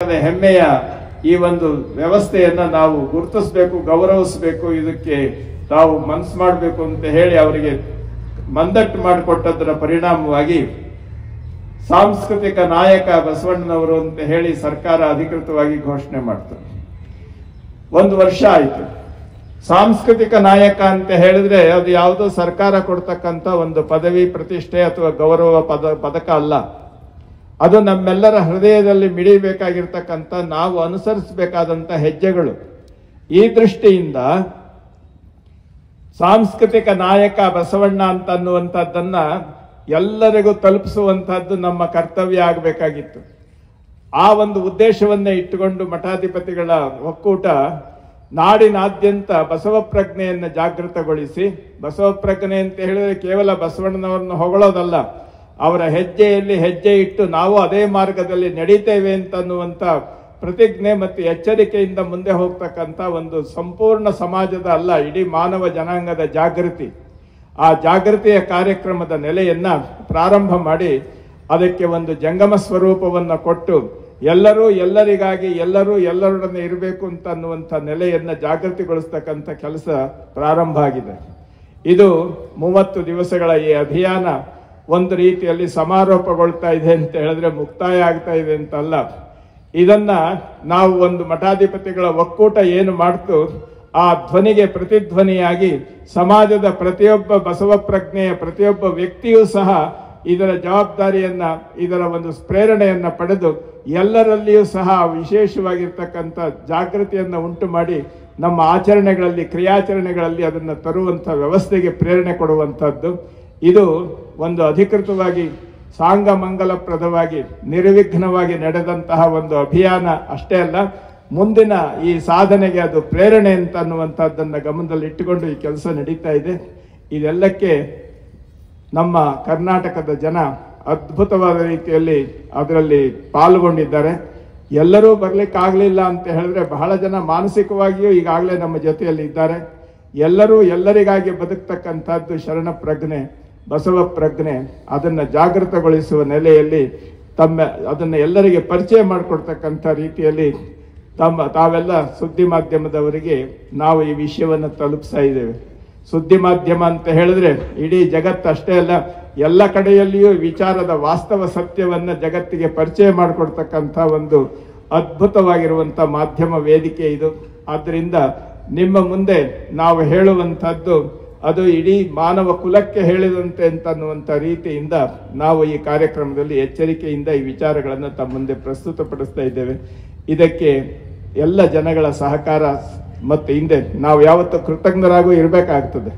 ಹೆಮ್ಮೆಯ ಈ ಒಂದು ವ್ಯವಸ್ಥೆಯನ್ನ ನಾವು ಗುರುತಿಸಬೇಕು, ಗೌರವಿಸಬೇಕು, ಇದಕ್ಕೆ ತಾವು ಮನಸ್ಸು ಮಾಡಬೇಕು ಅಂತ ಹೇಳಿ ಅವರಿಗೆ ಮಂದಟ್ಟು ಮಾಡಿಕೊಟ್ಟದರ ಪರಿಣಾಮವಾಗಿ ಸಾಂಸ್ಕೃತಿಕ ನಾಯಕ ಬಸವಣ್ಣನವರು ಅಂತ ಹೇಳಿ ಸರ್ಕಾರ ಅಧಿಕೃತವಾಗಿ ಘೋಷಣೆ ಮಾಡ್ತು. 1 ವರ್ಷ ಆಯಿತು. ಸಾಂಸ್ಕೃತಿಕ ನಾಯಕ ಅಂತ ಹೇಳಿದ್ರೆ ಅದು ಯಾವುದೋ ಸರ್ಕಾರ ಕೊಡ್ತಕ್ಕಂಥ ಒಂದು ಪದವಿ, ಪ್ರತಿಷ್ಠೆ ಅಥವಾ ಗೌರವ ಪದಕ ಅಲ್ಲ. ಅದು ನಮ್ಮೆಲ್ಲರ ಹೃದಯದಲ್ಲಿ ಮಿಡಿಬೇಕಾಗಿರ್ತಕ್ಕಂಥ, ನಾವು ಅನುಸರಿಸಬೇಕಾದಂಥ ಹೆಜ್ಜೆಗಳು. ಈ ದೃಷ್ಟಿಯಿಂದ ಸಾಂಸ್ಕೃತಿಕ ನಾಯಕ ಬಸವಣ್ಣ ಅಂತ ಅನ್ನುವಂಥದ್ದನ್ನ ಎಲ್ಲರಿಗೂ ತಲುಪಿಸುವಂತಹದ್ದು ನಮ್ಮ ಕರ್ತವ್ಯ ಆಗಬೇಕಾಗಿತ್ತು. ಆ ಒಂದು ಉದ್ದೇಶವನ್ನೇ ಇಟ್ಟುಕೊಂಡು ಮಠಾಧಿಪತಿಗಳ ಒಕ್ಕೂಟ ನಾಡಿನಾದ್ಯಂತ ಬಸವ ಪ್ರಜ್ಞೆಯನ್ನು ಜಾಗೃತಗೊಳಿಸಿ, ಬಸವ ಪ್ರಜ್ಞೆ ಅಂತ ಹೇಳಿದ್ರೆ ಕೇವಲ ಬಸವಣ್ಣನವರನ್ನು ಹೊಗಳೋದಲ್ಲ, ಅವರ ಹೆಜ್ಜೆಯಲ್ಲಿ ಹೆಜ್ಜೆ ಇಟ್ಟು ನಾವು ಅದೇ ಮಾರ್ಗದಲ್ಲಿ ನಡೀತೇವೆ ಅಂತನ್ನುವಂಥ ಪ್ರತಿಜ್ಞೆ ಮತ್ತು ಎಚ್ಚರಿಕೆಯಿಂದ ಮುಂದೆ ಹೋಗ್ತಕ್ಕಂಥ ಒಂದು ಸಂಪೂರ್ಣ ಸಮಾಜದ ಅಲ್ಲ, ಇಡೀ ಮಾನವ ಜನಾಂಗದ ಜಾಗೃತಿ. ಆ ಜಾಗೃತಿಯ ಕಾರ್ಯಕ್ರಮದ ನೆಲೆಯನ್ನ ಪ್ರಾರಂಭ ಮಾಡಿ ಅದಕ್ಕೆ ಒಂದು ಜಂಗಮ ಸ್ವರೂಪವನ್ನು ಕೊಟ್ಟು ಎಲ್ಲರೂ ಎಲ್ಲರಿಗಾಗಿ, ಎಲ್ಲರೂ ಎಲ್ಲರೊಡನೆ ಇರಬೇಕು ಅಂತ ಅನ್ನುವಂಥ ನೆಲೆಯನ್ನ ಜಾಗೃತಿಗೊಳಿಸ್ತಕ್ಕಂಥ ಕೆಲಸ ಪ್ರಾರಂಭ ಆಗಿದೆ. ಇದು 30 ದಿವಸಗಳ ಈ ಅಭಿಯಾನ ಒಂದು ರೀತಿಯಲ್ಲಿ ಸಮಾರೋಪಗೊಳ್ತಾ ಇದೆ ಅಂತ ಹೇಳಿದ್ರೆ ಮುಕ್ತಾಯ ಆಗ್ತಾ ಇದೆ ಅಂತಲ್ಲ. ಇದನ್ನ ನಾವು ಒಂದು ಮಠಾಧಿಪತಿಗಳ ಒಕ್ಕೂಟ ಏನು ಮಾಡ್ತು, ಆ ಧ್ವನಿಗೆ ಪ್ರತಿಧ್ವನಿಯಾಗಿ ಸಮಾಜದ ಪ್ರತಿಯೊಬ್ಬ ಬಸವ ಪ್ರಜ್ಞೆಯ ಪ್ರತಿಯೊಬ್ಬ ವ್ಯಕ್ತಿಯೂ ಸಹ ಇದರ ಜವಾಬ್ದಾರಿಯನ್ನ, ಇದರ ಒಂದು ಪ್ರೇರಣೆಯನ್ನ ಪಡೆದು ಎಲ್ಲರಲ್ಲಿಯೂ ಸಹ ವಿಶೇಷವಾಗಿರ್ತಕ್ಕಂಥ ಜಾಗೃತಿಯನ್ನು ಉಂಟು ಮಾಡಿ ನಮ್ಮ ಆಚರಣೆಗಳಲ್ಲಿ, ಕ್ರಿಯಾಚರಣೆಗಳಲ್ಲಿ ಅದನ್ನು ತರುವಂಥ ವ್ಯವಸ್ಥೆಗೆ ಪ್ರೇರಣೆ ಕೊಡುವಂಥದ್ದು. ಇದು ಒಂದು ಅಧಿಕೃತವಾಗಿ ಸಾಂಗಮಂಗಲಪ್ರದವಾಗಿ ನಿರ್ವಿಘ್ನವಾಗಿ ನಡೆದಂತಹ ಒಂದು ಅಭಿಯಾನ ಅಷ್ಟೇ ಅಲ್ಲ, ಮುಂದಿನ ಈ ಸಾಧನೆಗೆ ಅದು ಪ್ರೇರಣೆ ಅಂತ ಅನ್ನುವಂಥದ್ದನ್ನು ಗಮನದಲ್ಲಿ ಇಟ್ಟುಕೊಂಡು ಈ ಕೆಲಸ ನಡೀತಾ ಇದೆ. ಇದೆಲ್ಲಕ್ಕೆ ನಮ್ಮ ಕರ್ನಾಟಕದ ಜನ ಅದ್ಭುತವಾದ ರೀತಿಯಲ್ಲಿ ಅದರಲ್ಲಿ ಪಾಲ್ಗೊಂಡಿದ್ದಾರೆ. ಎಲ್ಲರೂ ಬರ್ಲಿಕ್ಕಾಗಲಿಲ್ಲ ಅಂತ ಹೇಳಿದ್ರೆ ಬಹಳ ಜನ ಮಾನಸಿಕವಾಗಿಯೂ ಈಗಾಗಲೇ ನಮ್ಮ ಜೊತೆಯಲ್ಲಿ ಇದ್ದಾರೆ. ಎಲ್ಲರೂ ಎಲ್ಲರಿಗಾಗಿ ಬದುಕ್ತಕ್ಕಂಥದ್ದು ಶರಣ ಪ್ರಜ್ಞೆ, ಬಸವ ಪ್ರಜ್ಞೆ. ಅದನ್ನು ಜಾಗೃತಗೊಳಿಸುವ ನೆಲೆಯಲ್ಲಿ ಅದನ್ನು ಎಲ್ಲರಿಗೆ ಪರಿಚಯ ಮಾಡಿಕೊಡ್ತಕ್ಕಂಥ ರೀತಿಯಲ್ಲಿ ತಾವೆಲ್ಲ ಸುದ್ದಿ ಮಾಧ್ಯಮದವರಿಗೆ ನಾವು ಈ ವಿಷಯವನ್ನು ತಲುಪಿಸ್ತಾ ಇದ್ದೇವೆ. ಸುದ್ದಿ ಮಾಧ್ಯಮ ಅಂತ ಹೇಳಿದ್ರೆ ಇಡೀ ಜಗತ್ತಷ್ಟೇ ಅಲ್ಲ, ಎಲ್ಲ ಕಡೆಯಲ್ಲಿಯೂ ವಿಚಾರದ ವಾಸ್ತವ ಸತ್ಯವನ್ನು ಜಗತ್ತಿಗೆ ಪರಿಚಯ ಮಾಡಿಕೊಡ್ತಕ್ಕಂಥ ಒಂದು ಅದ್ಭುತವಾಗಿರುವಂಥ ಮಾಧ್ಯಮ ವೇದಿಕೆ ಇದು. ಆದ್ದರಿಂದ ನಿಮ್ಮ ಮುಂದೆ ನಾವು ಹೇಳುವಂಥದ್ದು ಅದು ಇಡೀ ಮಾನವ ಕುಲಕ್ಕೆ ಹೇಳಿದಂತೆ ಅಂತನ್ನುವಂಥ ರೀತಿಯಿಂದ ನಾವು ಈ ಕಾರ್ಯಕ್ರಮದಲ್ಲಿ ಎಚ್ಚರಿಕೆಯಿಂದ ಈ ವಿಚಾರಗಳನ್ನು ತಮ್ಮ ಮುಂದೆ ಪ್ರಸ್ತುತಪಡಿಸ್ತಾ ಇದ್ದೇವೆ. ಇದಕ್ಕೆ ಎಲ್ಲ ಜನಗಳ ಸಹಕಾರ ಮತ್ತು ಹಿಂದೆ ನಾವು ಯಾವತ್ತೂ ಕೃತಜ್ಞರಾಗೂ ಇರಬೇಕಾಗ್ತದೆ.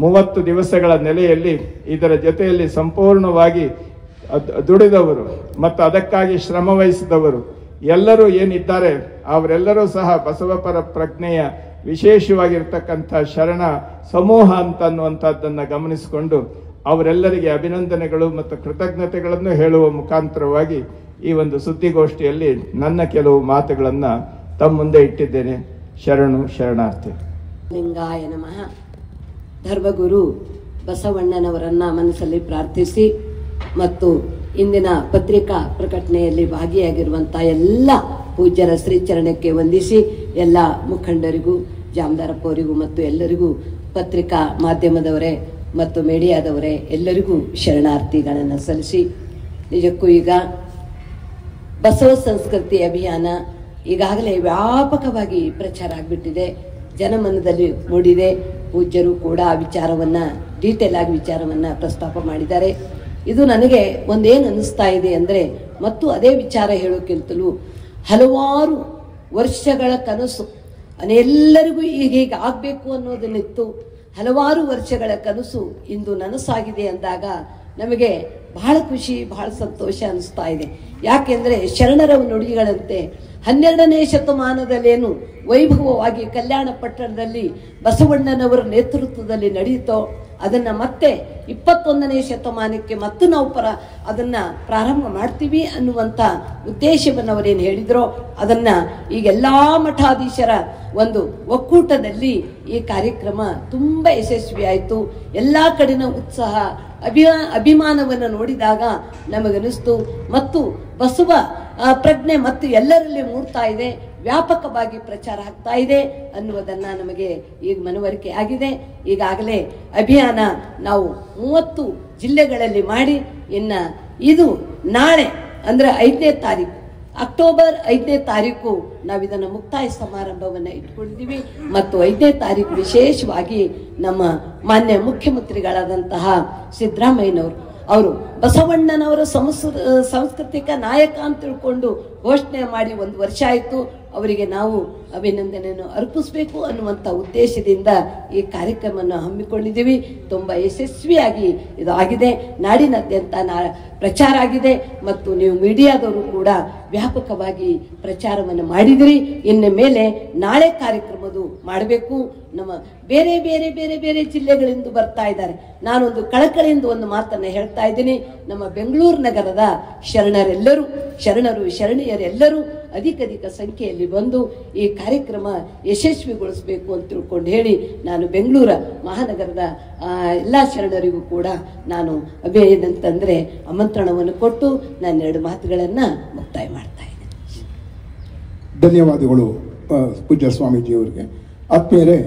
30 ದಿವಸಗಳ ನೆಲೆಯಲ್ಲಿ ಇದರ ಜೊತೆಯಲ್ಲಿ ಸಂಪೂರ್ಣವಾಗಿ ದುಡಿದವರು ಮತ್ತು ಅದಕ್ಕಾಗಿ ಶ್ರಮ ವಹಿಸಿದವರು ಎಲ್ಲರೂ ಏನಿದ್ದಾರೆ ಅವರೆಲ್ಲರೂ ಸಹ ಬಸವಪರ ಪ್ರಜ್ಞೆಯ ವಿಶೇಷವಾಗಿರ್ತಕ್ಕಂಥ ಶರಣ ಸಮೂಹ ಅಂತ ಅನ್ನುವಂಥದ್ದನ್ನು ಗಮನಿಸಿಕೊಂಡು ಅವರೆಲ್ಲರಿಗೆ ಅಭಿನಂದನೆಗಳು ಮತ್ತು ಕೃತಜ್ಞತೆಗಳನ್ನು ಹೇಳುವ ಮುಖಾಂತರವಾಗಿ ಈ ಒಂದು ಸುದ್ದಿಗೋಷ್ಠಿಯಲ್ಲಿ ನನ್ನ ಕೆಲವು ಮಾತುಗಳನ್ನು ತಮ್ಮ ಮುಂದೆ ಇಟ್ಟಿದ್ದೇನೆ. ಶರಣು ಶರಣಾರ್ಥಿ. ಲಿಂಗಾಯ ನಮಃ. ಧರ್ಮಗುರು ಬಸವಣ್ಣನವರನ್ನ ಮನಸ್ಸಲ್ಲಿ ಪ್ರಾರ್ಥಿಸಿ ಮತ್ತು ಇಂದಿನ ಪತ್ರಿಕಾ ಪ್ರಕಟಣೆಯಲ್ಲಿ ಭಾಗಿಯಾಗಿರುವಂತಹ ಎಲ್ಲ ಪೂಜ್ಯರ ಶ್ರೀಚರಣಕ್ಕೆ ವಂದಿಸಿ ಎಲ್ಲ ಮುಖಂಡರಿಗೂ, ಜಾಮದಾರಪ್ಪ ಅವರಿಗೂ ಮತ್ತು ಎಲ್ಲರಿಗೂ, ಪತ್ರಿಕಾ ಮಾಧ್ಯಮದವರೇ ಮತ್ತು ಮೀಡಿಯಾದವರೇ ಎಲ್ಲರಿಗೂ ಶರಣಾರ್ಥಿಗಳನ್ನು ಸಲ್ಲಿಸಿ, ನಿಜಕ್ಕೂ ಈಗ ಬಸವ ಸಂಸ್ಕೃತಿ ಅಭಿಯಾನ ಈಗಾಗಲೇ ವ್ಯಾಪಕವಾಗಿ ಪ್ರಚಾರ ಆಗಿಬಿಟ್ಟಿದೆ, ಜನಮನದಲ್ಲಿ ಮೂಡಿದೆ. ಪೂಜ್ಯರು ಕೂಡ ಆ ವಿಚಾರವನ್ನು ಡೀಟೇಲ್ ಆಗಿ ವಿಚಾರವನ್ನು ಪ್ರಸ್ತಾಪ ಮಾಡಿದ್ದಾರೆ. ಇದು ನನಗೆ ಒಂದೇನು ಅನ್ನಿಸ್ತಾ ಇದೆ ಅಂದರೆ, ಮತ್ತು ಅದೇ ವಿಚಾರ ಹೇಳೋಕ್ಕಿಂತಲೂ ಹಲವಾರು ವರ್ಷಗಳ ಕನಸು ಎಲ್ಲರಿಗೂ ಈಗ ಆಗಬೇಕು ಅನ್ನೋದನ್ನಿತ್ತು. ಹಲವಾರು ವರ್ಷಗಳ ಕನಸು ಇಂದು ನನಸಾಗಿದೆ ಅಂದಾಗ ನಮಗೆ ಬಹಳ ಖುಷಿ, ಬಹಳ ಸಂತೋಷ ಅನಿಸ್ತಾ ಇದೆ. ಯಾಕೆಂದರೆ ಶರಣರ ನುಡಿಗಳಂತೆ 12ನೇ ಶತಮಾನದಲ್ಲೇನು ವೈಭವವಾಗಿ ಕಲ್ಯಾಣ ಪಟ್ಟಣದಲ್ಲಿ ಬಸವಣ್ಣನವರ ನೇತೃತ್ವದಲ್ಲಿ ನಡೆಯಿತೋ ಅದನ್ನ ಮತ್ತೆ 21ನೇ ಶತಮಾನಕ್ಕೆ ಮತ್ತು ನಾವು ಅದನ್ನ ಪ್ರಾರಂಭ ಮಾಡ್ತೀವಿ ಅನ್ನುವಂಥ ಉದ್ದೇಶವನ್ನು ಅವರೇನು ಹೇಳಿದ್ರೋ ಅದನ್ನ ಈಗ ಎಲ್ಲಾ ಮಠಾಧೀಶರ ಒಂದು ಒಕ್ಕೂಟದಲ್ಲಿ ಈ ಕಾರ್ಯಕ್ರಮ ತುಂಬಾ ಯಶಸ್ವಿ ಆಯಿತು. ಎಲ್ಲಾ ಕಡೆನ ಉತ್ಸಾಹ ಅಭಿಮಾನವನ್ನು ನೋಡಿದಾಗ ನಮಗನಿಸ್ತು ಮತ್ತು ಬಸವ ಪ್ರಜ್ಞೆ ಮತ್ತು ಎಲ್ಲರಲ್ಲಿ ಮೂಡ್ತಾ ಇದೆ, ವ್ಯಾಪಕವಾಗಿ ಪ್ರಚಾರ ಆಗ್ತಾ ಇದೆ ಅನ್ನುವುದನ್ನ ನಮಗೆ ಈಗ ಮನವರಿಕೆ ಆಗಿದೆ. ಈಗಾಗಲೇ ಅಭಿಯಾನ ನಾವು 30 ಜಿಲ್ಲೆಗಳಲ್ಲಿ ಮಾಡಿ ಇದು ನಾಳೆ ಅಂದ್ರೆ 5ನೇ ತಾರೀಕು ಅಕ್ಟೋಬರ್ 5ನೇ ತಾರೀಕು ನಾವಿದನ್ನು ಮುಕ್ತಾಯ ಸಮಾರಂಭವನ್ನು ಇಟ್ಕೊಂಡಿದ್ದೀವಿ. ಮತ್ತು 5ನೇ ತಾರೀಕು ವಿಶೇಷವಾಗಿ ನಮ್ಮ ಮಾನ್ಯ ಮುಖ್ಯಮಂತ್ರಿಗಳಾದಂತಹ ಸಿದ್ದರಾಮಯ್ಯನವರು ಅವರು ಬಸವಣ್ಣನವರ ಸಾಂಸ್ಕೃತಿಕ ನಾಯಕ ಅಂತ ತಿಳ್ಕೊಂಡು ಘೋಷಣೆ ಮಾಡಿ 1 ವರ್ಷ ಆಯಿತು. ಅವರಿಗೆ ನಾವು ಅಭಿನಂದನೆಯನ್ನು ಅರ್ಪಿಸಬೇಕು ಅನ್ನುವಂಥ ಉದ್ದೇಶದಿಂದ ಈ ಕಾರ್ಯಕ್ರಮವನ್ನು ಹಮ್ಮಿಕೊಂಡಿದ್ದೀವಿ. ತುಂಬ ಯಶಸ್ವಿಯಾಗಿ ಇದು ಆಗಿದೆ. ನಾಡಿನಾದ್ಯಂತ ಪ್ರಚಾರ ಆಗಿದೆ ಮತ್ತು ನೀವು ಮೀಡಿಯಾದವರು ಕೂಡ ವ್ಯಾಪಕವಾಗಿ ಪ್ರಚಾರವನ್ನು ಮಾಡಿದಿರಿ. ಇನ್ನು ಮೇಲೆ ನಾಳೆ ಕಾರ್ಯಕ್ರಮದು ಮಾಡಬೇಕು. ನಮ್ಮ ಬೇರೆ ಬೇರೆ ಬೇರೆ ಬೇರೆ ಜಿಲ್ಲೆಗಳಿಂದ ಬರ್ತಾ ಇದ್ದಾರೆ. ನಾನೊಂದು ಕಳಕಳಿಯಿಂದ ಒಂದು ಮಾತನ್ನು ಹೇಳ್ತಾ ಇದ್ದೀನಿ. ನಮ್ಮ ಬೆಂಗಳೂರು ನಗರದ ಶರಣರು ಶರಣೆಯರೆಲ್ಲರೂ ಅಧಿಕ ಸಂಖ್ಯೆಯಲ್ಲಿ ಬಂದು ಈ ಕಾರ್ಯಕ್ರಮ ಯಶಸ್ವಿಗೊಳಿಸಬೇಕು ಅಂತ ತಿಳ್ಕೊಂಡು ಹೇಳಿ ನಾನು ಬೆಂಗಳೂರು ಮಹಾನಗರದ ಎಲ್ಲ ಶರಣರಿಗೂ ಕೂಡ ನಾನು ಏನಂತಂದ್ರೆ ಆಮಂತ್ರಣವನ್ನು ಕೊಟ್ಟು ನಾನು 2 ಮಾತುಗಳನ್ನು ಮುಕ್ತಾಯ ಮಾಡ್ತಾ ಇದ್ದೇನೆ. ಧನ್ಯವಾದಗಳು ಪೂಜ್ಯ ಸ್ವಾಮೀಜಿಯವರಿಗೆ. ಆತ್ಮೀಯರೇ,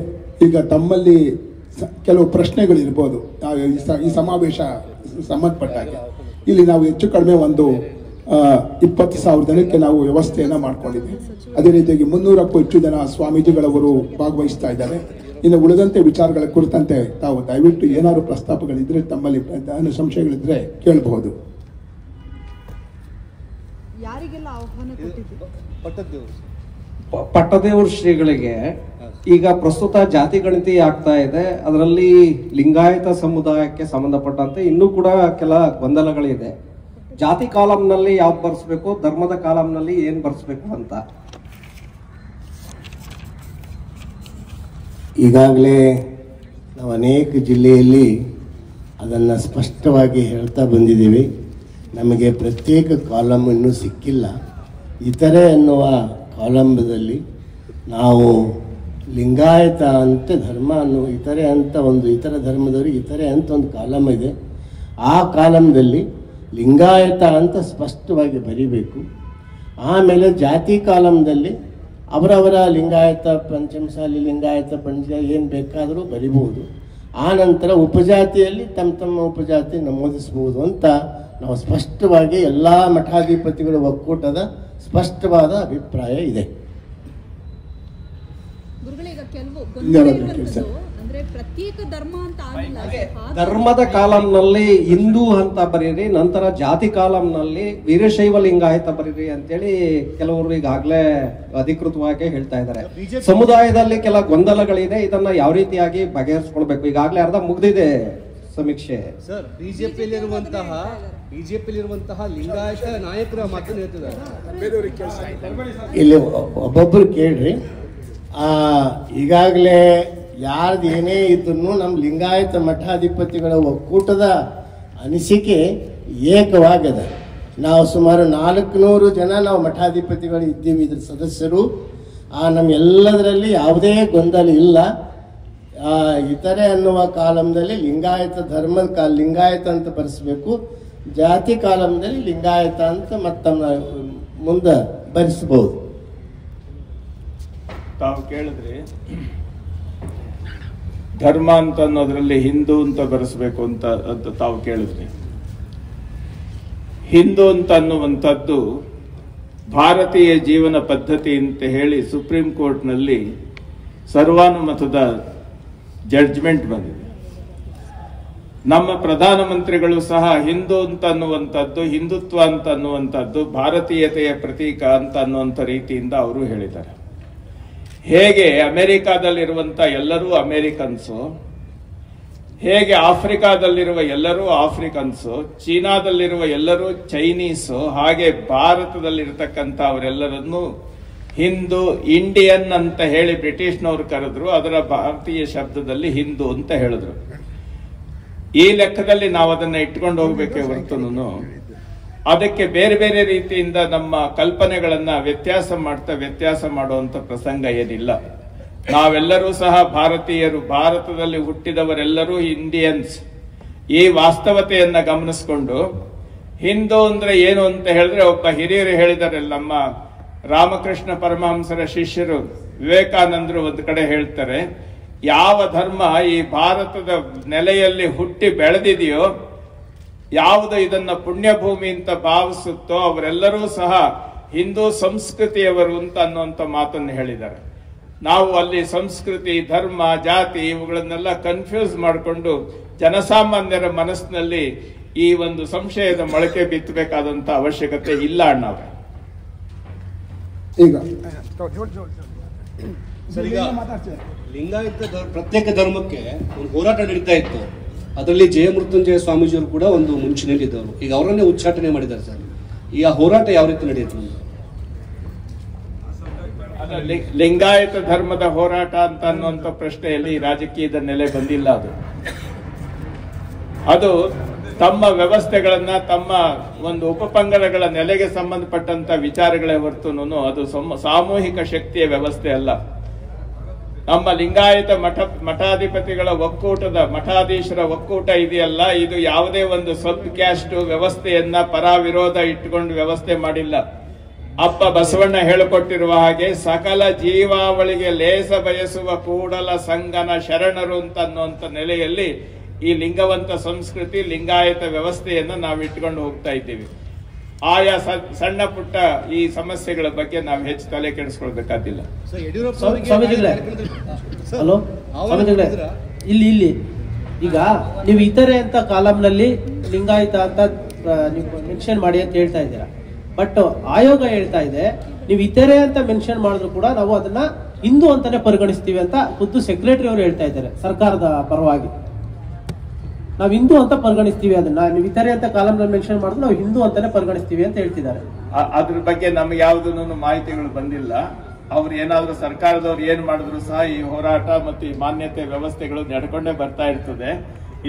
ಈಗ ತಮ್ಮಲ್ಲಿ ಕೆಲವು ಪ್ರಶ್ನೆಗಳಿರ್ಬೋದು ಈ ಸಮಾವೇಶ ಸಂಬಂಧಪಟ್ಟಾಗೆ. ಇಲ್ಲಿ ನಾವು ಹೆಚ್ಚು ಕಡಿಮೆ ಒಂದು 20,000 ಜನಕ್ಕೆ ನಾವು ವ್ಯವಸ್ಥೆಯನ್ನು ಮಾಡ್ಕೊಂಡಿದ್ದೀವಿ. ಅದೇ ರೀತಿಯಾಗಿ 300ಕ್ಕೂ ಹೆಚ್ಚು ಜನ ಸ್ವಾಮೀಜಿಗಳವರು ಭಾಗವಹಿಸ್ತಾ ಇದ್ದಾರೆ. ಇನ್ನು ಉಳಿದಂತೆ ವಿಚಾರಗಳ ಕುರಿತಂತೆ ತಾವು ದಯವಿಟ್ಟು ಏನಾದ್ರು ಪ್ರಸ್ತಾಪಗಳಿದ್ರೆ ತಮ್ಮಲ್ಲಿ ಸಂಶಯಗಳಿದ್ರೆ ಕೇಳಬಹುದು. ಪಟ್ಟದೇವ್ರ ಶ್ರೀಗಳಿಗೆ ಈಗ ಪ್ರಸ್ತುತ ಜಾತಿ ಗಣತಿ ಆಗ್ತಾ ಇದೆ. ಅದರಲ್ಲಿ ಲಿಂಗಾಯತ ಸಮುದಾಯಕ್ಕೆ ಸಂಬಂಧಪಟ್ಟಂತೆ ಇನ್ನೂ ಕೂಡ ಕೆಲ ಗೊಂದಲಗಳಿದೆ. ಜಾತಿ ಕಾಲಂನಲ್ಲಿ ಯಾವ್ದು ಬರ್ಸ್ಬೇಕು, ಧರ್ಮದ ಕಾಲಂನಲ್ಲಿ ಏನ್ ಬರ್ಸ್ಬೇಕು ಅಂತ ಈಗಾಗಲೇ ನಾವು ಅನೇಕ ಜಿಲ್ಲೆಯಲ್ಲಿ ಅದನ್ನು ಸ್ಪಷ್ಟವಾಗಿ ಹೇಳ್ತಾ ಬಂದಿದ್ದೀವಿ. ನಮಗೆ ಪ್ರತ್ಯೇಕ ಕಾಲಮ್ ಇನ್ನೂ ಸಿಕ್ಕಿಲ್ಲ. ಇತರೆ ಎನ್ನುವ ಕಾಲಂಬದಲ್ಲಿ ನಾವು ಲಿಂಗಾಯತ ಅಂತ ಧರ್ಮ ಅನ್ನೋ ಇತರೆ ಅಂತ ಇತರ ಧರ್ಮದವರಿಗೆ ಇತರೆ ಅಂತ ಒಂದು ಕಾಲಮ್ ಇದೆ. ಆ ಕಾಲಮ್ದಲ್ಲಿ ಲಿಂಗಾಯತ ಅಂತ ಸ್ಪಷ್ಟವಾಗಿ ಬರಿಬೇಕು. ಆಮೇಲೆ ಜಾತಿ ಕಾಲಮ್ದಲ್ಲಿ ಅವರವರ ಲಿಂಗಾಯತ ಪಂಚಮಸಾಲಿ ಲಿಂಗಾಯತ ಏನು ಬೇಕಾದರೂ ಬರಿಬಹುದು. ಆ ನಂತರ ಉಪಜಾತಿಯಲ್ಲಿ ತಮ್ಮ ಉಪಜಾತಿ ನಮೂದಿಸಬಹುದು ಅಂತ ನಾವು ಸ್ಪಷ್ಟವಾಗಿ ಎಲ್ಲ ಮಠಾಧಿಪತಿಗಳ ಒಕ್ಕೂಟದ ಸ್ಪಷ್ಟವಾದ ಅಭಿಪ್ರಾಯ ಇದೆ. ಧರ್ಮದ ಕಾಲಂನಲ್ಲಿ ಹಿಂದೂ ಅಂತ ಬರೀರಿ, ನಂತರ ಜಾತಿ ಕಾಲಂನಲ್ಲಿ ವೀರಶೈವ ಲಿಂಗಾಯತ ಬರೀರಿ ಅಂತೇಳಿ ಕೆಲವರು ಈಗಾಗಲೇ ಅಧಿಕೃತವಾಗಿ ಹೇಳ್ತಾ ಇದ್ದಾರೆ. ಸಮುದಾಯದಲ್ಲಿ ಕೆಲ ಗೊಂದಲಗಳಿದೆ. ಇದನ್ನ ಯಾವ ರೀತಿಯಾಗಿ ಬಗೆಹರಿಸ್ಕೊಳ್ಬೇಕು? ಈಗಾಗಲೇ ಅರ್ಧ ಮುಗ್ದಿದೆ ಸಮೀಕ್ಷೆ. ಸರ್, ಬಿಜೆಪಿಯಲ್ಲಿರುವಂತಹ ಲಿಂಗಾಯತ ನಾಯಕರ ಮಾತನ್ನು ಹೇಳ್ತಿದ್ದಾರೆ. ಇಲ್ಲಿ ಒಬ್ಬೊಬ್ಬರು ಕೇಳ್ರಿ. ಈಗಾಗಲೇ ಯಾರ್ದು ಏನೇ ಇದ್ರೂ ನಮ್ಮ ಲಿಂಗಾಯತ ಮಠಾಧಿಪತಿಗಳ ಒಕ್ಕೂಟದ ಅನಿಸಿಕೆ ಏಕವಾಗಿದೆ. ನಾವು ಸುಮಾರು 400 ಜನ ನಾವು ಮಠಾಧಿಪತಿಗಳು ಇದ್ದೀವಿ, ಇದ್ರ ಸದಸ್ಯರು. ನಮ್ಮೆಲ್ಲದರಲ್ಲಿ ಯಾವುದೇ ಗೊಂದಲ ಇಲ್ಲ. ಇತರೆ ಅನ್ನುವ ಕಾಲಂದಲ್ಲಿ ಲಿಂಗಾಯತ ಧರ್ಮದ ಲಿಂಗಾಯತ ಅಂತ ಬರೆಸಬೇಕು, ಜಾತಿ ಕಾಲಂದಲ್ಲಿ ಲಿಂಗಾಯತ ಅಂತ ಮತ್ತಮ್ಮ ಮುಂದೆ ಬರೆಸಬಹುದು. ತಾವು ಕೇಳಿದ್ರಿ ಧರ್ಮ ಅಂತ ಅನ್ನೋದ್ರಲ್ಲಿ ಹಿಂದೂ ಅಂತ ಬರೆಸಬೇಕು ಅಂತ ತಾವು ಕೇಳಿದ್ರಿ. ಹಿಂದೂ ಅಂತ ಅನ್ನುವಂಥದ್ದು ಭಾರತೀಯ ಜೀವನ ಪದ್ಧತಿ ಅಂತ ಹೇಳಿ ಸುಪ್ರೀಂ ಕೋರ್ಟ್ನಲ್ಲಿ ಸರ್ವಾನುಮತದ ಜಡ್ಜ್ಮೆಂಟ್ ಬಂದಿದೆ. ನಮ್ಮ ಪ್ರಧಾನಮಂತ್ರಿಗಳು ಸಹ ಹಿಂದೂ ಅಂತ ಅನ್ನುವಂಥದ್ದು, ಹಿಂದುತ್ವ ಅಂತ ಅನ್ನುವಂಥದ್ದು ಭಾರತೀಯತೆಯ ಪ್ರತೀಕ ಅಂತ ಅನ್ನುವಂಥ ರೀತಿಯಿಂದ ಅವರು ಹೇಳಿದ್ದಾರೆ. ಹೇಗೆ ಅಮೆರಿಕಾದಲ್ಲಿರುವಂಥ ಎಲ್ಲರೂ ಅಮೆರಿಕನ್ಸು, ಹೇಗೆ ಆಫ್ರಿಕಾದಲ್ಲಿರುವ ಎಲ್ಲರೂ ಆಫ್ರಿಕನ್ಸು, ಚೀನಾದಲ್ಲಿರುವ ಎಲ್ಲರೂ ಚೈನೀಸು, ಹಾಗೆ ಭಾರತದಲ್ಲಿರ್ತಕ್ಕಂಥ ಅವರೆಲ್ಲರನ್ನು ಹಿಂದೂ, ಇಂಡಿಯನ್ ಅಂತ ಹೇಳಿ ಬ್ರಿಟಿಷ್ನವರು ಕರೆದ್ರು. ಅದರ ಭಾರತೀಯ ಶಬ್ದದಲ್ಲಿ ಹಿಂದೂ ಅಂತ ಹೇಳಿದ್ರು. ಈ ಲೆಕ್ಕದಲ್ಲಿ ನಾವು ಅದನ್ನ ಇಟ್ಕೊಂಡು ಹೋಗ್ಬೇಕೆ ಹೊರತುನು ಅದಕ್ಕೆ ಬೇರೆ ಬೇರೆ ರೀತಿಯಿಂದ ನಮ್ಮ ಕಲ್ಪನೆಗಳನ್ನ ವ್ಯತ್ಯಾಸ ಮಾಡುವಂತ ಪ್ರಸಂಗ ಏನಿಲ್ಲ. ನಾವೆಲ್ಲರೂ ಸಹ ಭಾರತೀಯರು, ಭಾರತದಲ್ಲಿ ಹುಟ್ಟಿದವರೆಲ್ಲರೂ ಇಂಡಿಯನ್ಸ್. ಈ ವಾಸ್ತವತೆಯನ್ನ ಗಮನಿಸಿಕೊಂಡು ಹಿಂದೂ ಅಂದ್ರೆ ಏನು ಅಂತ ಹೇಳಿದ್ರೆ, ಒಬ್ಬ ಹಿರಿಯರು ಹೇಳಿದ್ದಾರೆ, ನಮ್ಮ ರಾಮಕೃಷ್ಣ ಪರಮಹಂಸರ ಶಿಷ್ಯರು ವಿವೇಕಾನಂದರು ಒಂದು ಕಡೆ ಹೇಳ್ತಾರೆ, ಯಾವ ಧರ್ಮ ಈ ಭಾರತದ ನೆಲೆಯಲ್ಲಿ ಹುಟ್ಟಿ ಬೆಳೆದಿದೆಯೋ, ಯಾವುದು ಇದನ್ನ ಪುಣ್ಯಭೂಮಿ ಅಂತ ಭಾವಿಸುತ್ತೋ ಅವರೆಲ್ಲರೂ ಸಹ ಹಿಂದೂ ಸಂಸ್ಕೃತಿಯವರು ಅಂತ ಅನ್ನುವಂಥ ಮಾತನ್ನು ಹೇಳಿದ್ದಾರೆ. ನಾವು ಅಲ್ಲಿ ಸಂಸ್ಕೃತಿ, ಧರ್ಮ, ಜಾತಿ ಇವುಗಳನ್ನೆಲ್ಲ ಕನ್ಫ್ಯೂಸ್ ಮಾಡಿಕೊಂಡು ಜನಸಾಮಾನ್ಯರ ಮನಸ್ಸಿನಲ್ಲಿ ಈ ಒಂದು ಸಂಶಯದ ಮೊಳಕೆ ಬಿತ್ತಬೇಕಾದಂತ ಅವಶ್ಯಕತೆ ಇಲ್ಲ ಅಣ್ಣವ್ರೆ. ಈಗ ಲಿಂಗಾಯತ ಪ್ರತ್ಯೇಕ ಧರ್ಮಕ್ಕೆ ಒಂದು ಹೋರಾಟ ನಡೀತಾ ಇತ್ತು. ಅದರಲ್ಲಿ ಜಯಮೃತ್ಯುಂಜಯ ಸ್ವಾಮೀಜಿಯವರು ಕೂಡ ಒಂದು ಮುಂಚೂಣಿಯಲ್ಲಿದ್ದವರು. ಈಗ ಅವರನ್ನೇ ಉಚ್ಚಾಟನೆ ಮಾಡಿದ್ದಾರೆ ಸರ್. ಈ ಹೋರಾಟ ಯಾವ ರೀತಿ ನಡೆಯುತ್ತೆ? ಲಿಂಗಾಯತ ಧರ್ಮದ ಹೋರಾಟ ಅಂತ ಅನ್ನುವಂಥ ಪ್ರಶ್ನೆಯಲ್ಲಿ ರಾಜಕೀಯದ ನೆಲೆ ಬಂದಿಲ್ಲ. ಅದು ತಮ್ಮ ವ್ಯವಸ್ಥೆಗಳನ್ನ, ತಮ್ಮ ಒಂದು ಉಪಪಂಗಡಗಳ ನೆಲೆಗೆ ಸಂಬಂಧಪಟ್ಟಂತ ವಿಚಾರಗಳೇ ಹೊರತುನು ಅದು ಸಾಮೂಹಿಕ ಶಕ್ತಿಯ ವ್ಯವಸ್ಥೆ ಅಲ್ಲ. ನಮ್ಮ ಲಿಂಗಾಯತ ಮಠಾಧಿಪತಿಗಳ ಒಕ್ಕೂಟದ, ಮಠಾಧೀಶರ ಒಕ್ಕೂಟ ಇದೆಯಲ್ಲ, ಇದು ಯಾವುದೇ ಒಂದು ಸಬ್ ಕ್ಯಾಸ್ಟ್ ವ್ಯವಸ್ಥೆಯನ್ನ ಪರ ವಿರೋಧ ಇಟ್ಟುಕೊಂಡು ವ್ಯವಸ್ಥೆ ಮಾಡಿಲ್ಲ. ಅಪ್ಪ ಬಸವಣ್ಣ ಹೇಳಿಕೊಟ್ಟಿರುವ ಹಾಗೆ ಸಕಲ ಜೀವಾವಳಿಗೆ ಲೇಸ ಬಯಸುವ ಕೂಡಲ ಸಂಗನ ಶರಣರು ಅಂತ ಅನ್ನುವಂಥ ನೆಲೆಯಲ್ಲಿ ಈ ಲಿಂಗವಂತ ಸಂಸ್ಕೃತಿ, ಲಿಂಗಾಯತ ವ್ಯವಸ್ಥೆಯನ್ನ ನಾವು ಇಟ್ಕೊಂಡು ಹೋಗ್ತಾ ಇದ್ದೀವಿ. ಆಯಾ ಸಣ್ಣ ಪುಟ್ಟ ಈ ಸಮಸ್ಯೆಗಳ ಬಗ್ಗೆ ನಾವು ಹೆಚ್ಚು ತಲೆ ಕೆಡಿಸ್ಕೊಳ್ಬೇಕಾದಿಲ್ಲ. ಹಲೋ ಇಲ್ಲಿ ಈಗ ನೀವು ಇತರೆ ಅಂತ ಕಾಲಂನಲ್ಲಿ ಲಿಂಗಾಯತ ಅಂತ ನೀವು ಮೆನ್ಷನ್ ಮಾಡಿ ಅಂತ ಹೇಳ್ತಾ ಇದ್ದೀರಾ. ಬಟ್ ಆಯೋಗ ಹೇಳ್ತಾ ಇದೆ ನೀವು ಇತರೆ ಅಂತ ಮೆನ್ಷನ್ ಮಾಡಿದ್ರು ಕೂಡ ನಾವು ಅದನ್ನ ಹಿಂದೂ ಅಂತಾನೆ ಪರಿಗಣಿಸ್ತೀವಿ ಅಂತ ಖುದ್ದು ಸೆಕ್ರೆಟರಿ ಅವರು ಹೇಳ್ತಾ ಇದ್ದಾರೆ ಸರ್ಕಾರದ ಪರವಾಗಿ. ನಾವು ಹಿಂದೂ ಅಂತ ಪರಿಗಣಿಸ್ತೀವಿ, ಅದನ್ನ ನೀವು ಇತರೆ ಅಂತ ಕಾಲಂನಲ್ಲಿ ಮೆನ್ಷನ್ ಮಾಡಿದ್ರು ನಾವು ಹಿಂದೂ ಅಂತಾನೆ ಪರಿಗಣಿಸ್ತೀವಿ ಅಂತ ಹೇಳ್ತಿದ್ದಾರೆ. ಅದ್ರ ಬಗ್ಗೆ ನಮ್ಗೆ ಯಾವುದೂ ಮಾಹಿತಿಗಳು ಬಂದಿಲ್ಲ. ಅವ್ರು ಏನಾದ್ರೂ ಸರ್ಕಾರದವ್ರು ಏನ್ ಮಾಡಿದ್ರು ಸಹ ಈ ಹೋರಾಟ ಮತ್ತು ಈ ಮಾನ್ಯತೆ ವ್ಯವಸ್ಥೆಗಳು ನಡ್ಕೊಂಡೇ ಬರ್ತಾ ಇರ್ತದೆ.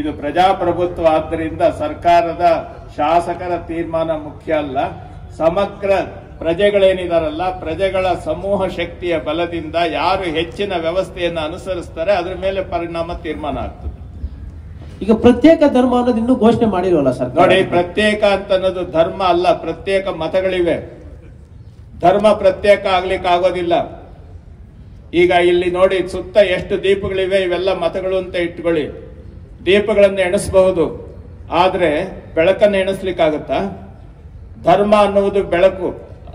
ಇದು ಪ್ರಜಾಪ್ರಭುತ್ವ ಆದ್ದರಿಂದ ಸರ್ಕಾರದ ಶಾಸಕರ ತೀರ್ಮಾನ ಮುಖ್ಯ ಅಲ್ಲ. ಸಮಗ್ರ ಪ್ರಜೆಗಳೇನಿದಾರಲ್ಲ, ಪ್ರಜೆಗಳ ಸಮೂಹ ಶಕ್ತಿಯ ಬಲದಿಂದ ಯಾರು ಹೆಚ್ಚಿನ ವ್ಯವಸ್ಥೆಯನ್ನು ಅನುಸರಿಸ್ತಾರೆ ಅದ್ರ ಮೇಲೆ ಪರಿಣಾಮ ತೀರ್ಮಾನ ಆಗ್ತದೆ. ಈಗ ಪ್ರತ್ಯೇಕ ಧರ್ಮ ಅನ್ನೋದು ಇನ್ನೂ ಘೋಷಣೆ ಮಾಡಿಲ್ವಲ್ಲ ಸರ್? ನೋಡಿ, ಪ್ರತ್ಯೇಕ ಅಂತ ಅನ್ನೋದು ಧರ್ಮ ಅಲ್ಲ, ಪ್ರತ್ಯೇಕ ಮತಗಳಿವೆ. ಧರ್ಮ ಪ್ರತ್ಯೇಕ ಆಗ್ಲಿಕ್ಕೆ ಆಗೋದಿಲ್ಲ. ಈಗ ಇಲ್ಲಿ ನೋಡಿ, ಸುತ್ತ ಎಷ್ಟು ದೀಪಗಳಿವೆ, ಇವೆಲ್ಲ ಮತಗಳು ಅಂತ ಇಟ್ಕೊಳ್ಳಿ. ದೀಪಗಳನ್ನು ಎಣಿಸಬಹುದು, ಆದ್ರೆ ಬೆಳಕನ್ನು ಎಣಿಸ್ಲಿಕ್ಕಾಗತ್ತಾ? ಧರ್ಮ ಅನ್ನುವುದು ಬೆಳಕು,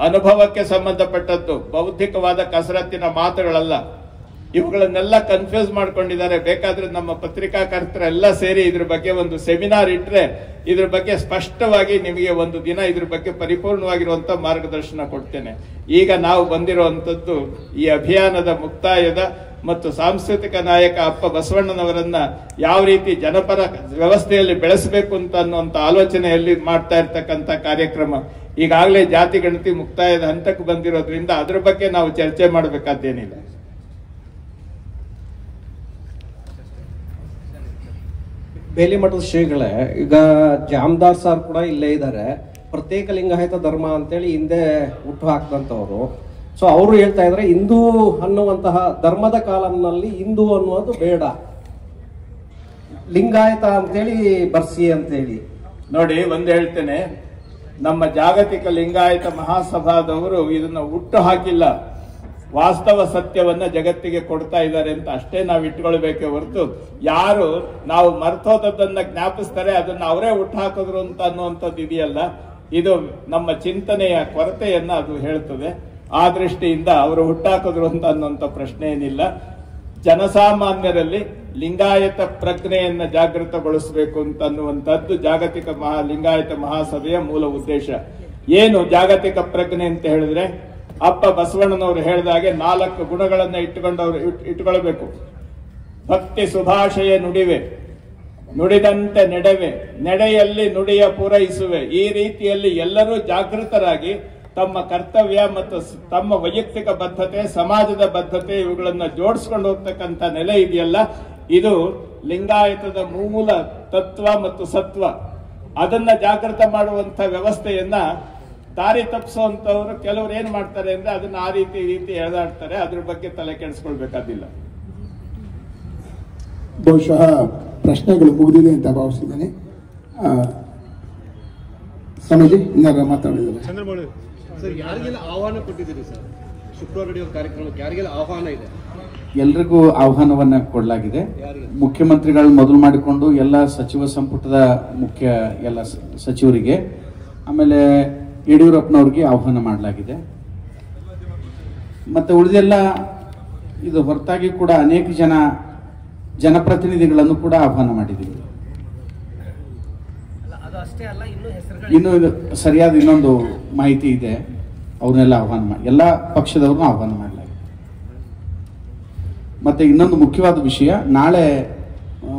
ಅನುಭವಕ್ಕೆ ಸಂಬಂಧಪಟ್ಟದ್ದು, ಬೌದ್ಧಿಕವಾದ ಕಸರತ್ತಿನ ಮಾತುಗಳಲ್ಲ. ಇವುಗಳನ್ನೆಲ್ಲ ಕನ್ಫ್ಯೂಸ್ ಮಾಡ್ಕೊಂಡಿದ್ದಾರೆ. ಬೇಕಾದ್ರೆ ನಮ್ಮ ಪತ್ರಿಕಾಕರ್ತರೆಲ್ಲ ಸೇರಿ ಇದ್ರ ಬಗ್ಗೆ ಒಂದು ಸೆಮಿನಾರ್ ಇಟ್ರೆ ಇದ್ರ ಬಗ್ಗೆ ಸ್ಪಷ್ಟವಾಗಿ ನಿಮಗೆ ಒಂದು ದಿನ ಇದ್ರ ಬಗ್ಗೆ ಪರಿಪೂರ್ಣವಾಗಿರುವಂತ ಮಾರ್ಗದರ್ಶನ ಕೊಡ್ತೇನೆ. ಈಗ ನಾವು ಬಂದಿರುವಂತದ್ದು ಈ ಅಭಿಯಾನದ ಮುಕ್ತಾಯದ ಮತ್ತು ಸಾಂಸ್ಕೃತಿಕ ನಾಯಕ ಅಪ್ಪ ಬಸವಣ್ಣನವರನ್ನ ಯಾವ ರೀತಿ ಜನಪರ ವ್ಯವಸ್ಥೆಯಲ್ಲಿ ಬೆಳೆಸಬೇಕು ಅಂತ ಅನ್ನುವಂಥ ಆಲೋಚನೆಯಲ್ಲಿ ಮಾಡ್ತಾ ಇರ್ತಕ್ಕಂಥ ಕಾರ್ಯಕ್ರಮ. ಈಗಾಗಲೇ ಜಾತಿ ಗಣತಿ ಮುಕ್ತಾಯದ ಹಂತಕ್ಕೆ ಬಂದಿರೋದ್ರಿಂದ ಅದ್ರ ಬಗ್ಗೆ ನಾವು ಚರ್ಚೆ ಮಾಡಬೇಕಾದ್ದೇನಿಲ್ಲ. ಬೇಲಿ ಮಠದ ಶ್ರೀಗಳೇ, ಈಗ ಜಾಮದಾರ್ ಸರ್ ಕೂಡ ಇಲ್ಲೇ ಇದ್ದಾರೆ. ಪ್ರತ್ಯೇಕ ಲಿಂಗಾಯತ ಧರ್ಮ ಅಂತೇಳಿ ಹಿಂದೆ ಹುಟ್ಟು ಹಾಕಿದಂಥವ್ರು. ಸೊ ಅವರು ಹೇಳ್ತಾ ಇದ್ರೆ ಹಿಂದೂ ಅನ್ನುವಂತಹ ಧರ್ಮದ ಕಾಲಂನಲ್ಲಿ ಹಿಂದೂ ಅನ್ನುವುದು ಬೇಡ, ಲಿಂಗಾಯತ ಅಂತೇಳಿ ಬರ್ಸಿ ಅಂತೇಳಿ. ನೋಡಿ, ಒಂದು ಹೇಳ್ತೇನೆ, ನಮ್ಮ ಜಾಗತಿಕ ಲಿಂಗಾಯತ ಮಹಾಸಭಾದವರು ಇದನ್ನ ಹುಟ್ಟು ಹಾಕಿಲ್ಲ, ವಾಸ್ತವ ಸತ್ಯವನ್ನ ಜಗತ್ತಿಗೆ ಕೊಡ್ತಾ ಇದ್ದಾರೆ ಅಂತ ಅಷ್ಟೇ ನಾವು ಇಟ್ಕೊಳ್ಬೇಕೆ ಹೊರತು ಯಾರು ನಾವು ಮರ್ತೋದನ್ನ ಜ್ಞಾಪಿಸ್ತಾರೆ ಅದನ್ನ ಅವರೇ ಹುಟ್ಟು ಹಾಕಿದ್ರು ಅಂತ ಅನ್ನುವಂಥದ್ದು ಇದೆಯಲ್ಲ, ಇದು ನಮ್ಮ ಚಿಂತನೆಯ ಕೊರತೆಯನ್ನ ಅದು ಹೇಳ್ತದೆ. ಆ ದೃಷ್ಟಿಯಿಂದ ಅವರು ಹುಟ್ಟಾಕಿದ್ರು ಅಂತ ಅನ್ನುವಂಥ ಪ್ರಶ್ನೆ ಏನಿಲ್ಲ. ಜನಸಾಮಾನ್ಯರಲ್ಲಿ ಲಿಂಗಾಯತ ಪ್ರಜ್ಞೆಯನ್ನ ಜಾಗೃತಗೊಳಿಸಬೇಕು ಅಂತ ಅನ್ನುವಂಥದ್ದು ಜಾಗತಿಕ ಲಿಂಗಾಯತ ಮಹಾಸಭೆಯ ಮೂಲ ಉದ್ದೇಶ. ಏನು ಜಾಗತಿಕ ಪ್ರಜ್ಞೆ ಅಂತ ಹೇಳಿದ್ರೆ, ಅಪ್ಪ ಬಸವಣ್ಣನವರು ಹೇಳಿದಾಗೆ 4 ಗುಣಗಳನ್ನ ಇಟ್ಟುಕೊಳ್ಬೇಕು. ಭಕ್ತಿ ಸುಭಾಷೆಯ ನುಡಿವೆ, ನುಡಿದಂತೆ ನಡೆವೆ, ನಡೆಯಲ್ಲಿ ನುಡಿಯ ಪೂರೈಸುವೆ. ಈ ರೀತಿಯಲ್ಲಿ ಎಲ್ಲರೂ ಜಾಗೃತರಾಗಿ ತಮ್ಮ ಕರ್ತವ್ಯ ಮತ್ತು ತಮ್ಮ ವೈಯಕ್ತಿಕ ಬದ್ಧತೆ, ಸಮಾಜದ ಬದ್ಧತೆ ಇವುಗಳನ್ನ ಜೋಡಿಸ್ಕೊಂಡು ಹೋಗ್ತಕ್ಕಂಥ ನೆಲೆ ಇದೆಯಲ್ಲ, ಇದು ಲಿಂಗಾಯತದ ಮೂಲ ತತ್ವ ಮತ್ತು ಸತ್ವ ಅದನ್ನ ಜಾಗೃತ ಮಾಡುವಂತ ವ್ಯವಸ್ಥೆಯನ್ನ ದಾರಿ ತಪ್ಪಿಸುವಂತವ್ರು ಕೆಲವರು ಏನ್ ಮಾಡ್ತಾರೆ ಅಂದ್ರೆ ಅದನ್ನ ಆ ರೀತಿ ಎಳೆದಾಡ್ತಾರೆ. ಅದ್ರ ಬಗ್ಗೆ ತಲೆ ಕೆಡಿಸ್ಕೊಳ್ಬೇಕಾದಿಲ್ಲ. ಬಹುಶಃ ಪ್ರಶ್ನೆಗಳು ಮುಗಿದಿದೆ ಅಂತ ಭಾವಿಸಿದ್ದೇನೆ. ಸ್ವಾಮೀಜಿ ಇನ್ನಾರ ಮಾತಾಡಿದ್ದಾರೆ. ಚಂದ್ರಮೌಳಿ ಸರ್, ಯಾರಿಗೆಲ್ಲ ಆಹ್ವಾನ ಕೊಟ್ಟಿದ್ದೀರಿ ಸರ್? ಶುಕ್ರವಾರ ನಡೆಯುವ ಕಾರ್ಯಕ್ರಮಕ್ಕೆ ಯಾರಿಗೆಲ್ಲ ಆಹ್ವಾನ ಇದೆ? ಎಲ್ರಿಗೂ ಆಹ್ವಾನವನ್ನ ಕೊಡಲಾಗಿದೆ. ಮುಖ್ಯಮಂತ್ರಿಗಳು ಮೊದಲು ಮಾಡಿಕೊಂಡು ಎಲ್ಲ ಸಚಿವ ಸಂಪುಟದ ಮುಖ್ಯ ಎಲ್ಲ ಸಚಿವರಿಗೆ, ಆಮೇಲೆ ಯಡಿಯೂರಪ್ಪನವ್ರಿಗೆ ಆಹ್ವಾನ ಮಾಡಲಾಗಿದೆ. ಮತ್ತೆ ಉಳಿದೆಲ್ಲ ಇದು ಹೊರತಾಗಿ ಕೂಡ ಅನೇಕ ಜನಪ್ರತಿನಿಧಿಗಳನ್ನು ಕೂಡ ಆಹ್ವಾನ ಮಾಡಿದ್ದೀವಿ. ಇನ್ನು ಸರಿಯಾದ ಇನ್ನೊಂದು ಮಾಹಿತಿ ಇದೆ, ಅವ್ರನ್ನೆಲ್ಲ ಆಹ್ವಾನ ಮಾಡಿ ಎಲ್ಲ ಪಕ್ಷದವ್ರನ್ನ ಆಹ್ವಾನ ಮಾಡಲಾಗಿದೆ. ಮತ್ತೆ ಇನ್ನೊಂದು ಮುಖ್ಯವಾದ ವಿಷಯ, ನಾಳೆ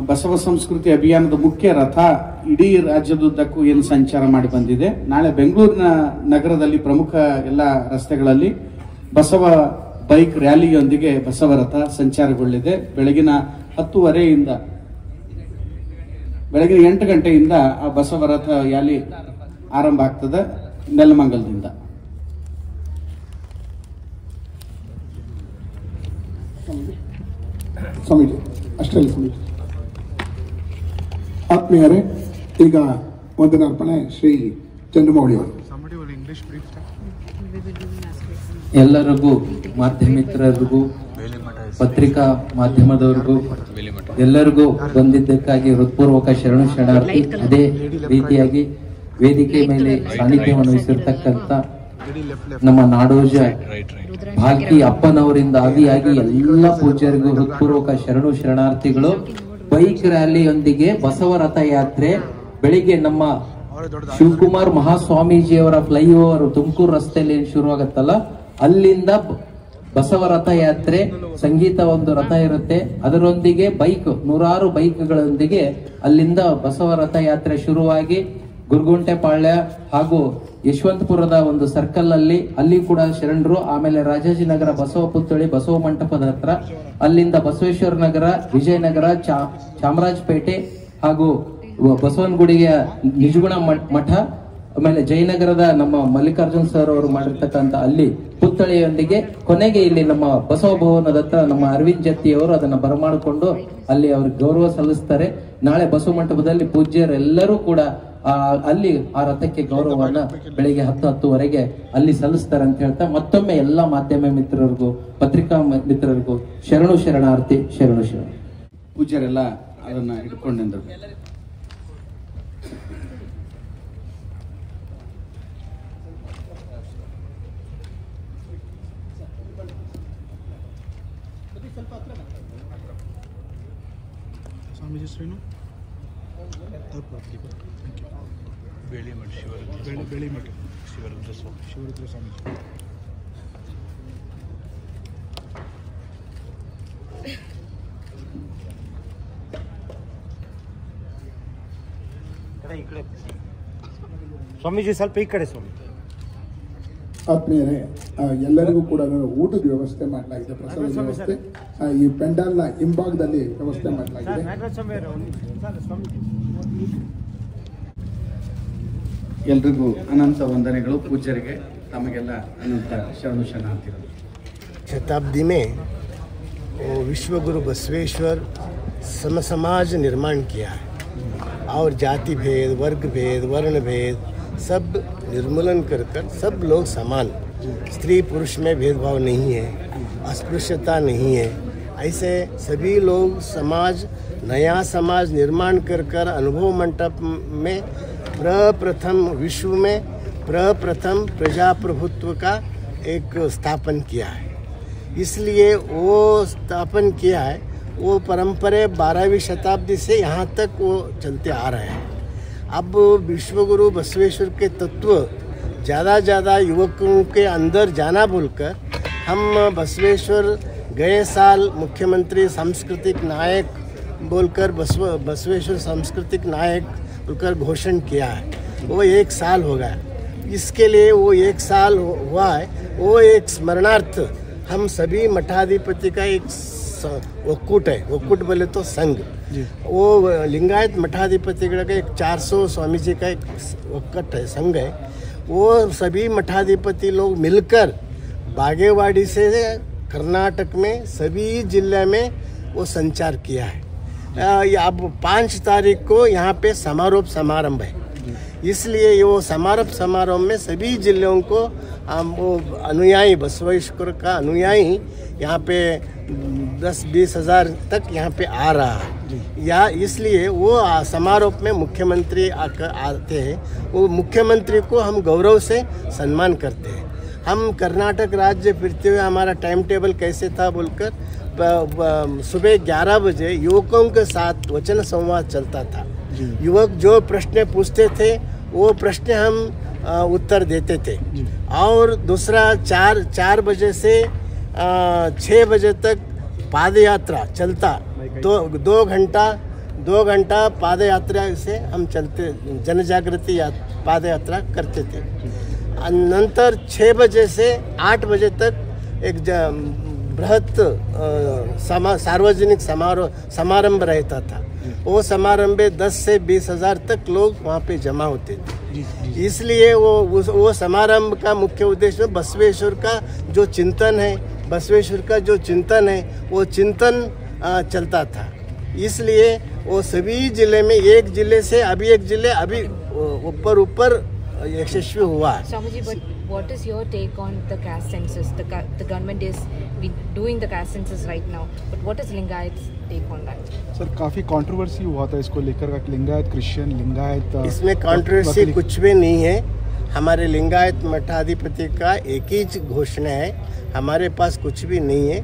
ಬಸವ ಸಂಸ್ಕೃತಿ ಅಭಿಯಾನದ ಮುಖ್ಯ ರಥ ಇಡೀ ರಾಜ್ಯದುದ್ದಕ್ಕೂ ಏನು ಸಂಚಾರ ಮಾಡಿ ಬಂದಿದೆ. ನಾಳೆ ಬೆಂಗಳೂರಿನ ನಗರದಲ್ಲಿ ಪ್ರಮುಖ ಎಲ್ಲ ರಸ್ತೆಗಳಲ್ಲಿ ಬಸವ ಬೈಕ್ ರ್ಯಾಲಿಯೊಂದಿಗೆ ಬಸವ ರಥ ಸಂಚಾರಗೊಳ್ಳಲಿದೆ. ಬೆಳಗಿನ 10:30 ಬೆಳಗ್ಗೆ 8 ಗಂಟೆಯಿಂದ ಆ ಬಸವ ರಥ ರ್ಯಾಲಿ ಆರಂಭ ಆಗ್ತದೆ ನೆಲಮಂಗಲದಿಂದ. ಸ್ವಾಮೀಜಿ ಅಷ್ಟೇ ಸ್ವಾಮೀಜಿ. ಆತ್ಮೀಯರೇ, ಈಗ ವಂದನಾರ್ಪಣೆ ಶ್ರೀ ಚಂದ್ರಮೌಳಿ ಅವರು. ಎಲ್ಲರಿಗೂ ಮಾಧ್ಯಮಿತ್ರರಿಗೂ ಪತ್ರಿಕಾ ಮಾಧ್ಯಮದವರಿಗೂ ಎಲ್ಲರಿಗೂ ಬಂದಿದ್ದಕ್ಕಾಗಿ ಹೃತ್ಪೂರ್ವಕ ಶರಣಾರ್ಥಿ. ಅದೇ ರೀತಿಯಾಗಿ ವೇದಿಕೆ ಮೇಲೆ ಸಾನ್ನಿಧ್ಯವನ್ನು ವಹಿಸಿರ್ತಕ್ಕಂಥ ನಮ್ಮ ನಾಡೋಜ ಭಾಲ್ಕಿ ಅಪ್ಪನವರಿಂದ ಆದಿಯಾಗಿ ಎಲ್ಲ ಪೂಜ್ಯರಿಗೂ ಹೃತ್ಪೂರ್ವಕ ಶರಣಾರ್ಥಿಗಳು. ಬೈಕ್ ರ್ಯಾಲಿಯೊಂದಿಗೆ ಬಸವ ರಥ ಯಾತ್ರೆ ಬೆಳಿಗ್ಗೆ ನಮ್ಮ ಶಿವಕುಮಾರ್ ಮಹಾಸ್ವಾಮೀಜಿಯವರ ಫ್ಲೈಓವರ್ ತುಮಕೂರು ರಸ್ತೆಯಲ್ಲಿ ಶುರುವಾಗತ್ತಲ್ಲ, ಅಲ್ಲಿಂದ ಬಸವ ರಥ ಯಾತ್ರೆ, ಸಂಗೀತ ಒಂದು ರಥ ಇರುತ್ತೆ, ಅದರೊಂದಿಗೆ ಬೈಕ್ 100 ಬೈಕ್ಗಳೊಂದಿಗೆ ಅಲ್ಲಿಂದ ಬಸವ ರಥ ಯಾತ್ರೆ ಶುರುವಾಗಿ ಗುರುಗುಂಟೆಪಾಳ್ಯ ಹಾಗೂ ಯಶವಂತಪುರದ ಒಂದು ಸರ್ಕಲ್ ಅಲ್ಲಿ ಕೂಡ ಶರಣರು, ಆಮೇಲೆ ರಾಜಾಜಿನಗರ ಬಸವ ಪುತ್ಥಳಿ ಬಸವ ಮಂಟಪದ ಹತ್ರ, ಅಲ್ಲಿಂದ ಬಸವೇಶ್ವರ ನಗರ, ವಿಜಯನಗರ, ಚಾಮರಾಜಪೇಟೆ ಹಾಗೂ ಬಸವನಗುಡಿಯ ನಿಜಗುಣ ಮಠ, ಆಮೇಲೆ ಜಯನಗರದ ನಮ್ಮ ಮಲ್ಲಿಕಾರ್ಜುನ್ ಸರ್ ಅವರು ಮಾಡಿರ್ತಕ್ಕಂಥ ಅಲ್ಲಿ ಪುತ್ಥಳಿಯೊಂದಿಗೆ ಕೊನೆಗೆ ಇಲ್ಲಿ ನಮ್ಮ ಬಸವ ಭವನದ ಹತ್ರ ನಮ್ಮ ಅರವಿಂದ್ ಜತ್ತಿ ಅವರು ಅದನ್ನ ಬರಮಾಡಿಕೊಂಡು ಅಲ್ಲಿ ಅವ್ರಿಗೆ ಗೌರವ ಸಲ್ಲಿಸ್ತಾರೆ. ನಾಳೆ ಬಸವ ಮಂಟಪದಲ್ಲಿ ಪೂಜ್ಯರೆಲ್ಲರೂ ಕೂಡ ಅಲ್ಲಿ ಆ ರಥಕ್ಕೆ ಗೌರವವನ್ನ ಬೆಳಿಗ್ಗೆ 10:10ವರೆಗೆ ಅಲ್ಲಿ ಸಲ್ಲಿಸ್ತಾರೆ ಅಂತ ಹೇಳ್ತಾ ಮತ್ತೊಮ್ಮೆ ಎಲ್ಲ ಮಾಧ್ಯಮ ಮಿತ್ರರಿಗೂ ಪತ್ರಿಕಾ ಮಿತ್ರರಿಗೂ ಶರಣಾರ್ಥಿ. ಪೂಜ್ಯರೆಲ್ಲ ಅದನ್ನ ಇಟ್ಕೊಂಡಿದ್ರು. ಸ್ವಾಮೀಜಿ ಶ್ರೀನು ಬೆಳಿಮಠ ಶಿವರುದ್ರ ಸ್ವಾಮೀಜಿ. ಸ್ವಾಮೀಜಿ ಸ್ವಲ್ಪ ಈ ಕಡೆ ಸ್ವಾಮಿ. ಆತ್ಮೀಯರೇ, ಎಲ್ಲರಿಗೂ ಕೂಡ ಊಟದ ವ್ಯವಸ್ಥೆ ಮಾಡಲಾಗಿದೆ, ಪ್ರಸಾದ ವ್ಯವಸ್ಥೆ ಈ ಪೆಂಡಾಲ್ನ ಹಿಂಭಾಗದಲ್ಲಿ ವ್ಯವಸ್ಥೆ ಮಾಡಲಾಗಿದೆ. ಎಲ್ರಿಗೂ ಅನಂತ ವಂದನೆಗಳು. ಪೂಜ್ಯರಿಗೆ ತಮಗೆಲ್ಲ ಅನಂತ ಶರಣಾರ್ಥಿಗಳು. शताब्दी में विश्वगुरु बसवेश्वर समसमाज निर्माण किया है और जाति भेद, वर्ग भेद, वर्ण भेद सब निर्मूलन कर सब लोग समान, स्त्री पुरुष में भेदभाव नहीं है, अस्पृश्यता नहीं है। ऐसे सभी लोग समाज, नया समाज निर्माण कर अनुभव मंडप में प्रप्रथम विश्व में प्रप्रथम प्रजाप्रभुत्व का एक स्थापन किया है। इसलिए वो स्थापन किया है, वो परंपरा 12वीं शताब्दी से यहाँ तक वो चलते आ रहे हैं। अब विश्वगुरु बसवेश्वर के तत्व ज़्यादा युवकों के अंदर जाना बोलकर हम बसवेश्वर गए साल मुख्यमंत्री सांस्कृतिक नायक बोलकर बसवेश्वर सांस्कृतिक नायक बोलकर घोषण किया है। वो 1 साल हो गया। इसके लिए वो 1 साल हुआ है, वो एक स्मरणार्थ हम सभी मठाधिपति का एक ಒಕ್ಕೂಟ है, ಒಕ್ಕೂಟ बोले तो संघ, वो लिंगायत मठाधिपतिगढ़ का एक 400 स्वामी जी का एक ಒಕ್ಕೂಟ है, संघ है। वो सभी मठाधिपति लोग मिलकर बागेवाड़ी से कर्नाटक में सभी जिले में वो संचार किया है। अब 5 तारीख को यहाँ पे समारोह है, इसलिए वो समारोह में सभी जिलों को वो अनुयायी बसवेश्वर का अनुयायी यहाँ पे 10-20 हज़ार तक यहाँ पे आ रहा है। या इसलिए वो समारोह में मुख्यमंत्री आते हैं, वो मुख्यमंत्री को हम गौरव से सम्मान करते हैं। हम कर्नाटक राज्य फिरते हुए हमारा टाइम टेबल कैसे था बोलकर सुबह 11 बजे युवकों के साथ वचन संवाद चलता था। युवक जो प्रश्न पूछते थे वो प्रश्न हम उत्तर देते थे। और दूसरा 4 बजे से 6 बजे तक पाद यात्रा चलता, 2 घंटा पाद यात्रा से हम चलते, जन जागृति पाद यात्रा करते थे। नंतर 6 बजे से 8 बजे तक एक बृहत सार्वजनिक समारंभ रहता था। वो समारंभ में 10 से 20 हज़ार तक लोग वहाँ पे जमा होते थे। इसलिए वो समारंभ का मुख्य उद्देश्य बसवेश्वर का जो चिंतन है, वो चिंतन चलता था। इसलिए वो सभी जिले में एक जिले से अभी ऊपर यशस्वी हुआ है। Swami ji, but what is your take on the caste census? The government is doing the caste census right now, but what is Lingayat's take on that? Sir काफ़ी कंट्रोवर्सी हुआ था इसको लेकर का, लिंगायत क्रिश्चियन, लिंगायत। इसमें कंट्रोवर्सी कुछ भी नहीं है। हमारे लिंगायत मठाधिपति का एक ही घोषणा है, हमारे पास कुछ भी नहीं है।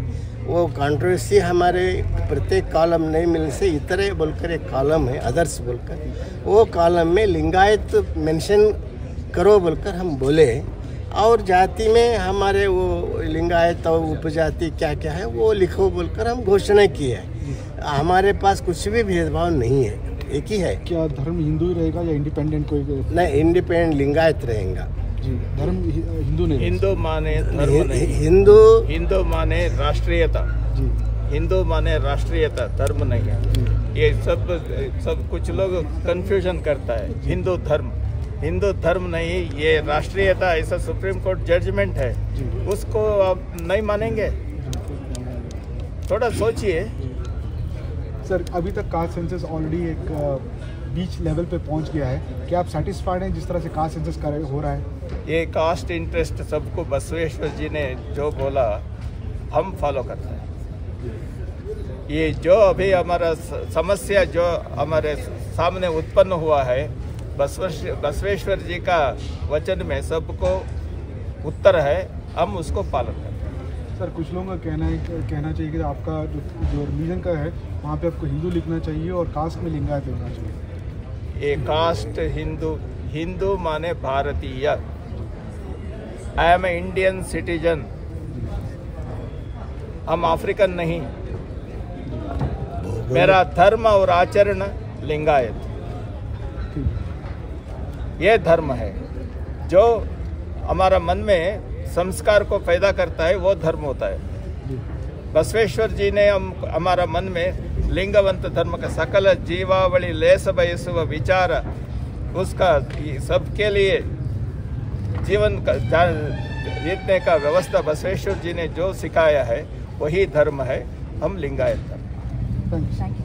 वो कंट्रोवर्सी हमारे प्रत्येक कॉलम नहीं मिलने से इतरे बोलकर एक कॉलम है, अदर्स बोलकर, वो कॉलम में लिंगायत मेंशन करो बोलकर हम बोले। और जाति में हमारे वो लिंगायत और उपजाति क्या क्या है वो लिखो बोलकर हम घोषणा की है। हमारे पास कुछ भी भेदभाव नहीं है, एक ही है। क्या धर्म हिंदू ही रहेगा या इंडिपेंडेंट कोई? नहीं, इंडिपेंडेंट लिंगायत रहेगा जी। धर्म हिंदू नहीं, हिंदू माने धर्म नहीं, हिंदू माने राष्ट्रीयता जी, हिंदू माने राष्ट्रीयता, धर्म नहीं है। ये सब कुछ लोग कंफ्यूजन करता है। हिंदू धर्म नहीं, ये राष्ट्रीयता, ऐसा सुप्रीम कोर्ट जजमेंट है, उसको आप नहीं मानेंगे? थोड़ा सोचिए सर। अभी तक कास्ट सेंसस ऑलरेडी एक बीच लेवल पे पहुंच गया है, क्या आप सेटिस्फाइड हैं जिस तरह से कास्ट सेंसस हो रहा है? ये कास्ट इंटरेस्ट सबको बसवेश्वर जी ने जो बोला हम फॉलो करते हैं। ये जो अभी हमारा समस्या जो हमारे सामने उत्पन्न हुआ है, बसवेश्वर जी का वचन में सबको उत्तर है, हम उसको पालन करते हैं। सर कुछ लोगों का कहना चाहिए कि आपका जो रिलीजन का है वहाँ पे आपको हिंदू लिखना चाहिए और कास्ट में लिंगायत लिखना चाहिए। ये कास्ट हिंदू माने भारतीय। I am a Indian citizen, हम अफ्रीकन नहीं। मेरा धर्म और आचरण लिंगायत, ये धर्म है। जो हमारा मन में संस्कार को पैदा करता है वो धर्म होता है। बसवेश्वर जी ने हमारा मन में लिंगवंत धर्म का सकल जीवावली लेस बयसुव विचार, उसका सबके लिए जीवन का जीतने का व्यवस्था बसवेश्वर जी ने जो सिखाया है वही धर्म है। हम लिंगायत धर्म।